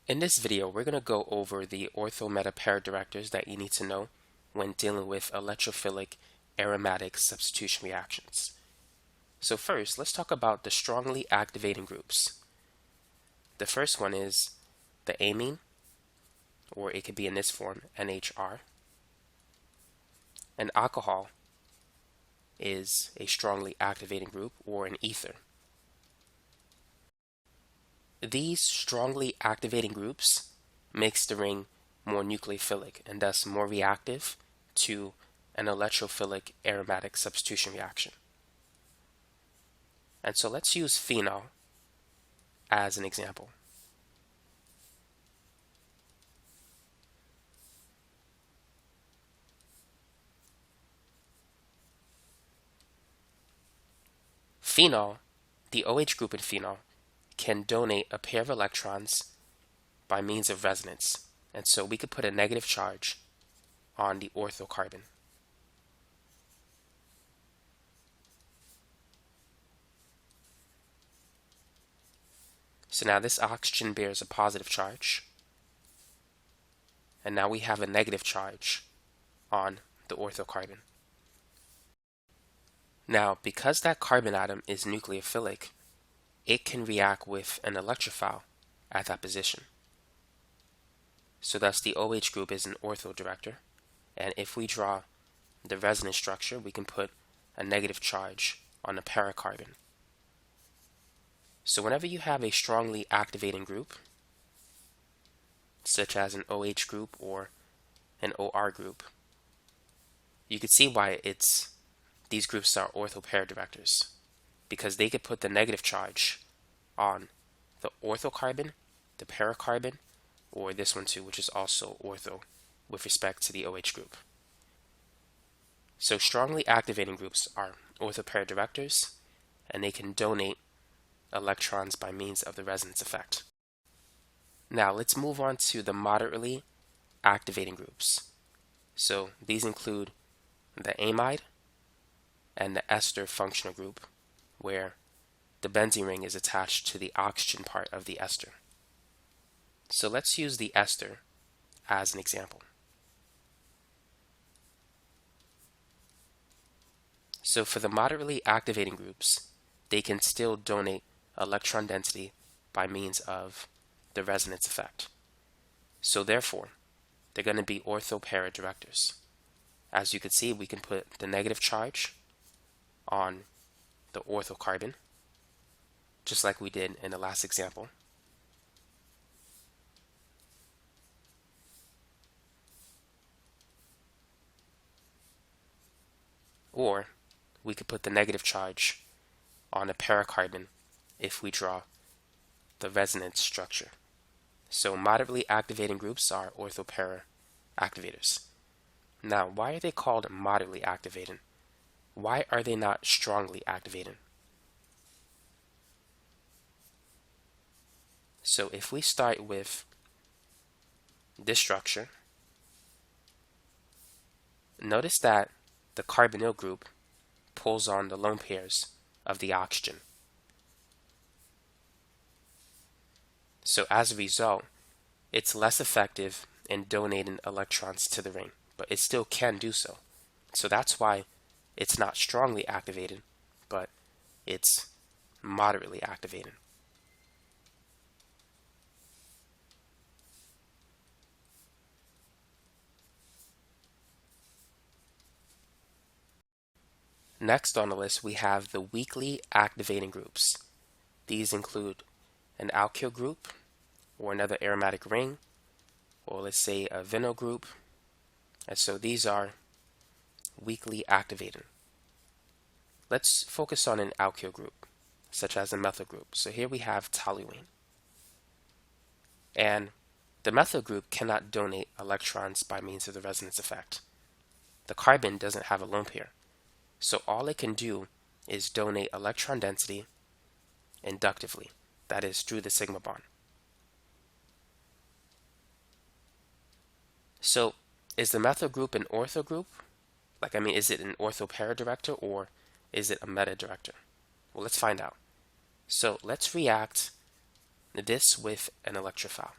In this video, we're going to go over the ortho meta pair directors that you need to know when dealing with electrophilic aromatic substitution reactions. So first, let's talk about the strongly activating groups. The first one is the amine, or it could be in this form, NHR. An alcohol is a strongly activating group, or an ether. These strongly activating groups makes the ring more nucleophilic and thus more reactive to an electrophilic aromatic substitution reaction. And so let's use phenol as an example. Phenol, the OH group in phenol, can donate a pair of electrons by means of resonance. And so we could put a negative charge on the ortho carbon. So now this oxygen bears a positive charge. And now we have a negative charge on the ortho carbon. Now, because that carbon atom is nucleophilic, it can react with an electrophile at that position. So thus the OH group is an ortho director, and if we draw the resonance structure, we can put a negative charge on the paracarbon. So whenever you have a strongly activating group, such as an OH group or an OR group, you can see why these groups are ortho pair directors, because they could put the negative charge on the ortho carbon, the paracarbon, or this one too, which is also ortho with respect to the OH group. So strongly activating groups are ortho pair directors, and they can donate electrons by means of the resonance effect. Now let's move on to the moderately activating groups. So these include the amide and the ester functional group, where the benzene ring is attached to the oxygen part of the ester. So let's use the ester as an example. So for the moderately activating groups, they can still donate electron density by means of the resonance effect. So therefore, they're going to be ortho para directors. As you can see, we can put the negative charge on the ortho carbon, just like we did in the last example. Or we could put the negative charge on the paracarbon if we draw the resonance structure. So moderately activating groups are ortho para activators. Now, why are they called moderately activating? Why are they not strongly activating? So if we start with this structure, notice that the carbonyl group pulls on the lone pairs of the oxygen. So as a result, it's less effective in donating electrons to the ring, but it still can do so. So that's why it's not strongly activated, but it's moderately activated. Next on the list, we have the weakly activating groups. These include an alkyl group, or another aromatic ring, or let's say a vinyl group. And so these are weakly activating. Let's focus on an alkyl group, such as a methyl group. So here we have toluene. And the methyl group cannot donate electrons by means of the resonance effect. The carbon doesn't have a lone pair. So all it can do is donate electron density inductively, that is through the sigma bond. So is the methyl group an ortho group? Is it an ortho para director or is it a meta director? Well, let's find out. So let's react this with an electrophile.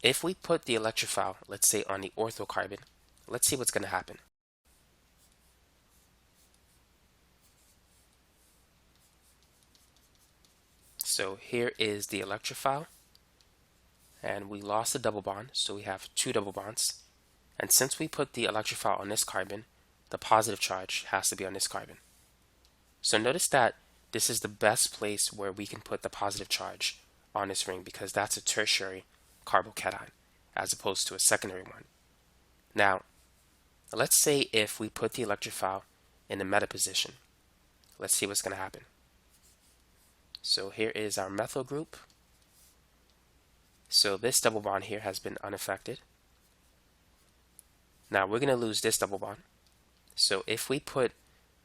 If we put the electrophile, let's say on the ortho carbon, let's see what's going to happen. So here is the electrophile, and we lost the double bond, so we have two double bonds. And since we put the electrophile on this carbon, the positive charge has to be on this carbon. So notice that this is the best place where we can put the positive charge on this ring, because that's a tertiary carbocation as opposed to a secondary one. Now, let's say if we put the electrophile in the meta position. Let's see what's going to happen. So here is our methyl group. So this double bond here has been unaffected. Now we're going to lose this double bond. So if we put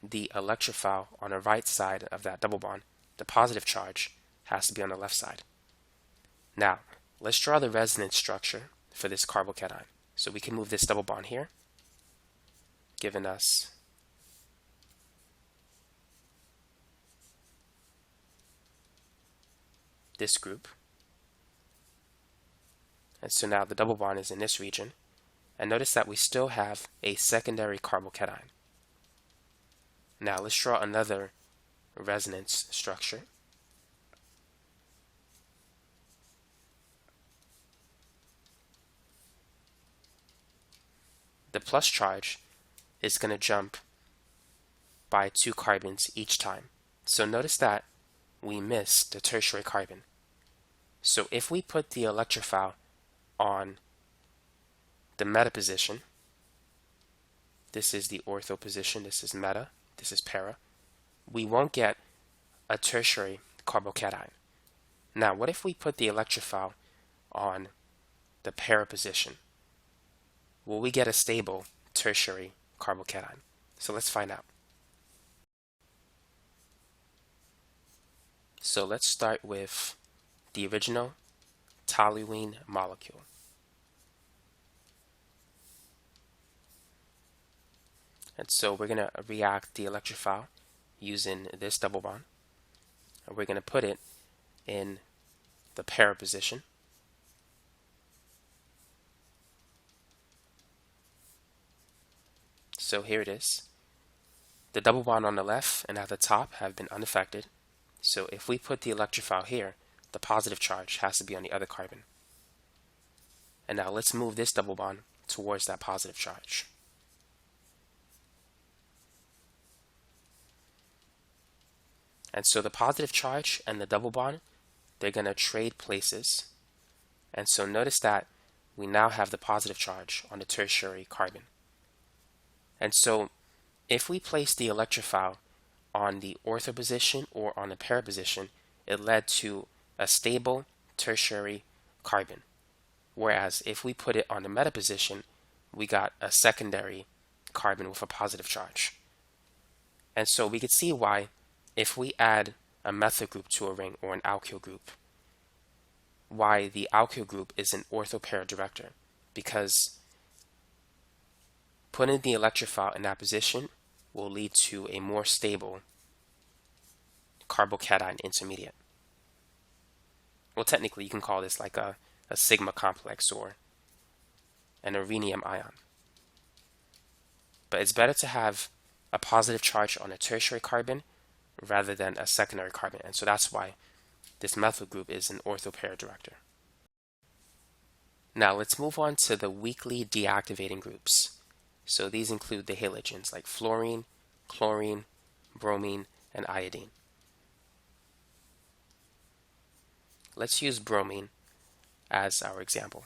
the electrophile on the right side of that double bond, the positive charge has to be on the left side. Now, let's draw the resonance structure for this carbocation. So we can move this double bond here, giving us this group. And so now the double bond is in this region. And notice that we still have a secondary carbocation. Now let's draw another resonance structure. The plus charge is going to jump by 2 carbons each time. So notice that we missed the tertiary carbon. So if we put the electrophile on the meta position, this is the ortho position, this is meta, this is para, we won't get a tertiary carbocation. Now, what if we put the electrophile on the para position? Will we get a stable tertiary carbocation? So let's find out. So let's start with the original toluene molecule. And so we're going to react the electrophile using this double bond. And we're going to put it in the para position. So here it is. The double bond on the left and at the top have been unaffected. So if we put the electrophile here, the positive charge has to be on the other carbon. And now let's move this double bond towards that positive charge. And so the positive charge and the double bond, they're going to trade places. And so notice that we now have the positive charge on the tertiary carbon. And so if we place the electrophile on the ortho position or on the para position, it led to a stable tertiary carbon. Whereas if we put it on the meta position, we got a secondary carbon with a positive charge. And so we could see why, if we add a methyl group to a ring or an alkyl group, why the alkyl group is an ortho para director, because putting the electrophile in that position will lead to a more stable carbocation intermediate. Well, technically you can call this like a sigma complex or an rhenium ion. But it's better to have a positive charge on a tertiary carbon rather than a secondary carbon. And so that's why this methyl group is an ortho para director. Now let's move on to the weakly deactivating groups. So these include the halogens like fluorine, chlorine, bromine, and iodine. Let's use bromine as our example.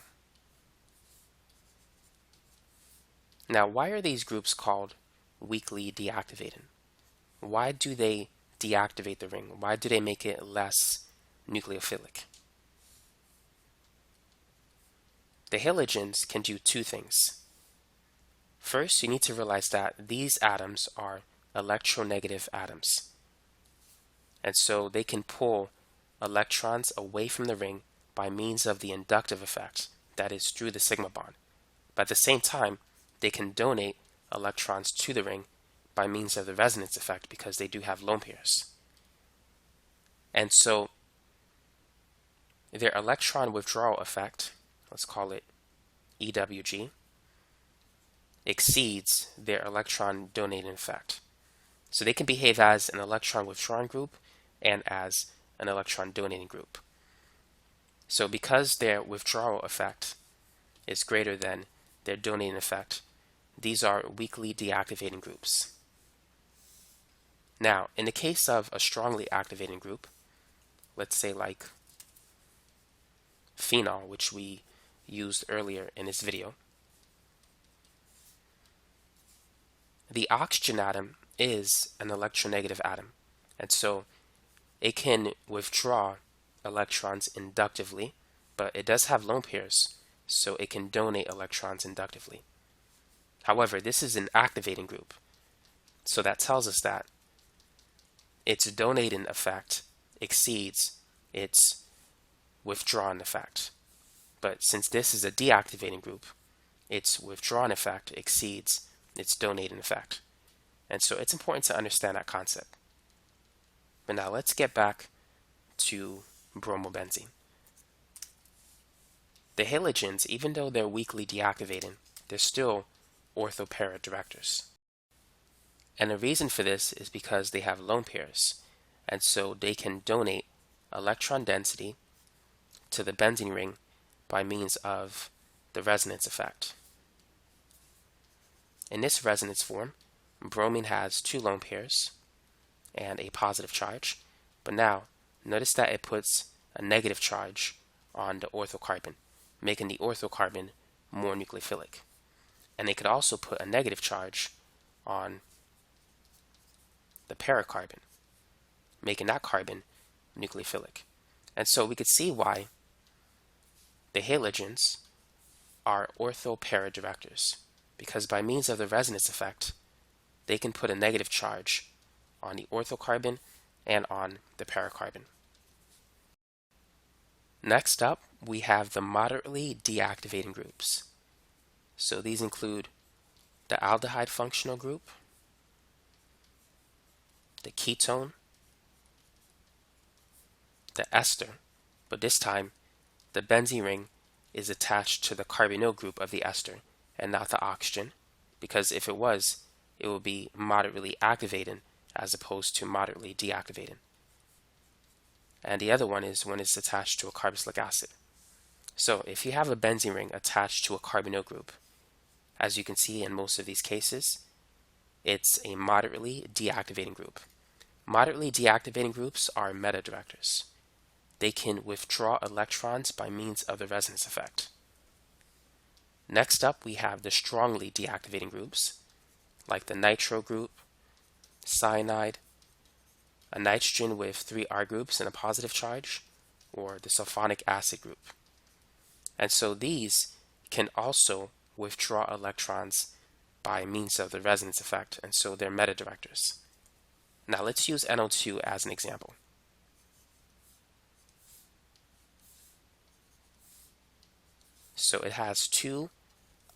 Now, why are these groups called weakly deactivating? Why do they deactivate the ring? Why do they make it less nucleophilic? The halogens can do two things. First, you need to realize that these atoms are electronegative atoms. And so they can pull electrons away from the ring by means of the inductive effect, that is, through the sigma bond. But at the same time, they can donate electrons to the ring by means of the resonance effect, because they do have lone pairs. And so their electron withdrawal effect, let's call it EWG, exceeds their electron donating effect. So they can behave as an electron withdrawing group and as an electron donating group. So because their withdrawal effect is greater than their donating effect, these are weakly deactivating groups. Now, in the case of a strongly activating group, let's say like phenol, which we used earlier in this video, the oxygen atom is an electronegative atom, and so it can withdraw electrons inductively, but it does have lone pairs, so it can donate electrons inductively. However, this is an activating group, so that tells us that its donating effect exceeds its withdrawn effect. But since this is a deactivating group, its withdrawn effect exceeds its donating effect. And so it's important to understand that concept. But now let's get back to bromobenzene. The halogens, even though they're weakly deactivating, they're still ortho-para directors. And the reason for this is because they have lone pairs, and so they can donate electron density to the benzene ring by means of the resonance effect. In this resonance form, bromine has two lone pairs and a positive charge, but now notice that it puts a negative charge on the orthocarbon, making the orthocarbon more nucleophilic. And they could also put a negative charge on the paracarbon, making that carbon nucleophilic. And so we could see why the halogens are ortho-para directors, because by means of the resonance effect, they can put a negative charge on the orthocarbon and on the paracarbon. Next up, we have the moderately deactivating groups. So these include the aldehyde functional group, the ketone, the ester, but this time the benzene ring is attached to the carbonyl group of the ester and not the oxygen, because if it was, it would be moderately activating as opposed to moderately deactivating. And the other one is when it's attached to a carboxylic acid. So if you have a benzene ring attached to a carbonyl group, as you can see in most of these cases, it's a moderately deactivating group. Moderately deactivating groups are meta-directors. They can withdraw electrons by means of the resonance effect. Next up, we have the strongly deactivating groups, like the nitro group, cyanide, a nitrogen with 3 R groups and a positive charge, or the sulfonic acid group. And so these can also withdraw electrons by means of the resonance effect, and so they're meta-directors. Now let's use NO2 as an example. So it has 2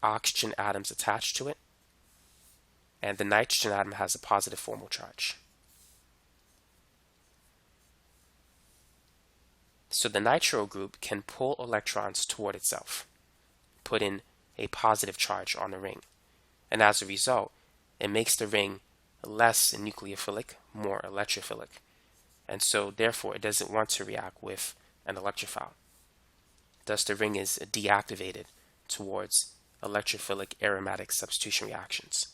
oxygen atoms attached to it, and the nitrogen atom has a positive formal charge. So the nitro group can pull electrons toward itself, putting a positive charge on the ring, and as a result, it makes the ring less nucleophilic, more electrophilic, and so therefore it doesn't want to react with an electrophile. Thus the ring is deactivated towards electrophilic aromatic substitution reactions.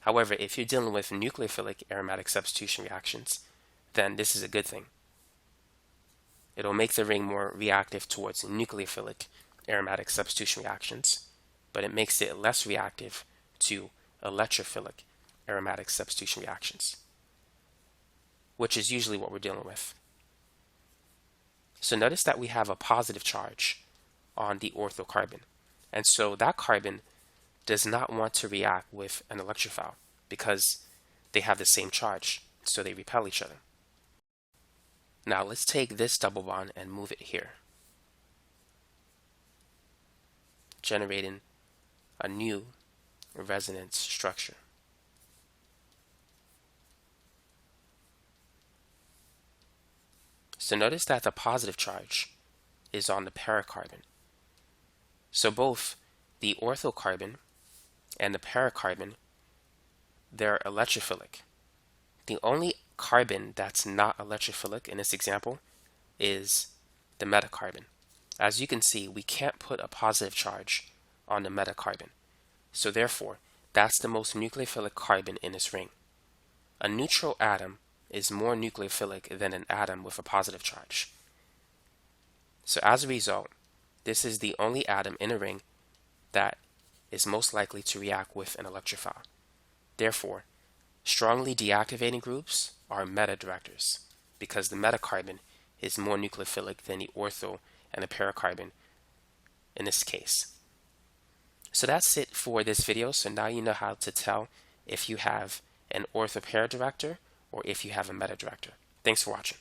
However, if you're dealing with nucleophilic aromatic substitution reactions, then this is a good thing. It'll make the ring more reactive towards nucleophilic aromatic substitution reactions, but it makes it less reactive to electrophilic aromatic substitution reactions, which is usually what we're dealing with. So notice that we have a positive charge on the orthocarbon, and so that carbon does not want to react with an electrophile because they have the same charge, so they repel each other. Now let's take this double bond and move it here, generating a new resonance structure. So notice that the positive charge is on the paracarbon, So both the ortho carbon and the para carbon, they're electrophilic. The only carbon that's not electrophilic in this example is the metacarbon. As you can see, we can't put a positive charge on the metacarbon. So therefore, that's the most nucleophilic carbon in this ring. A neutral atom is more nucleophilic than an atom with a positive charge. So as a result, this is the only atom in a ring that is most likely to react with an electrophile. Therefore, strongly deactivating groups are meta-directors because the metacarbon is more nucleophilic than the ortho and the paracarbon in this case. So that's it for this video. So now you know how to tell if you have an ortho para director or if you have a meta director. Thanks for watching.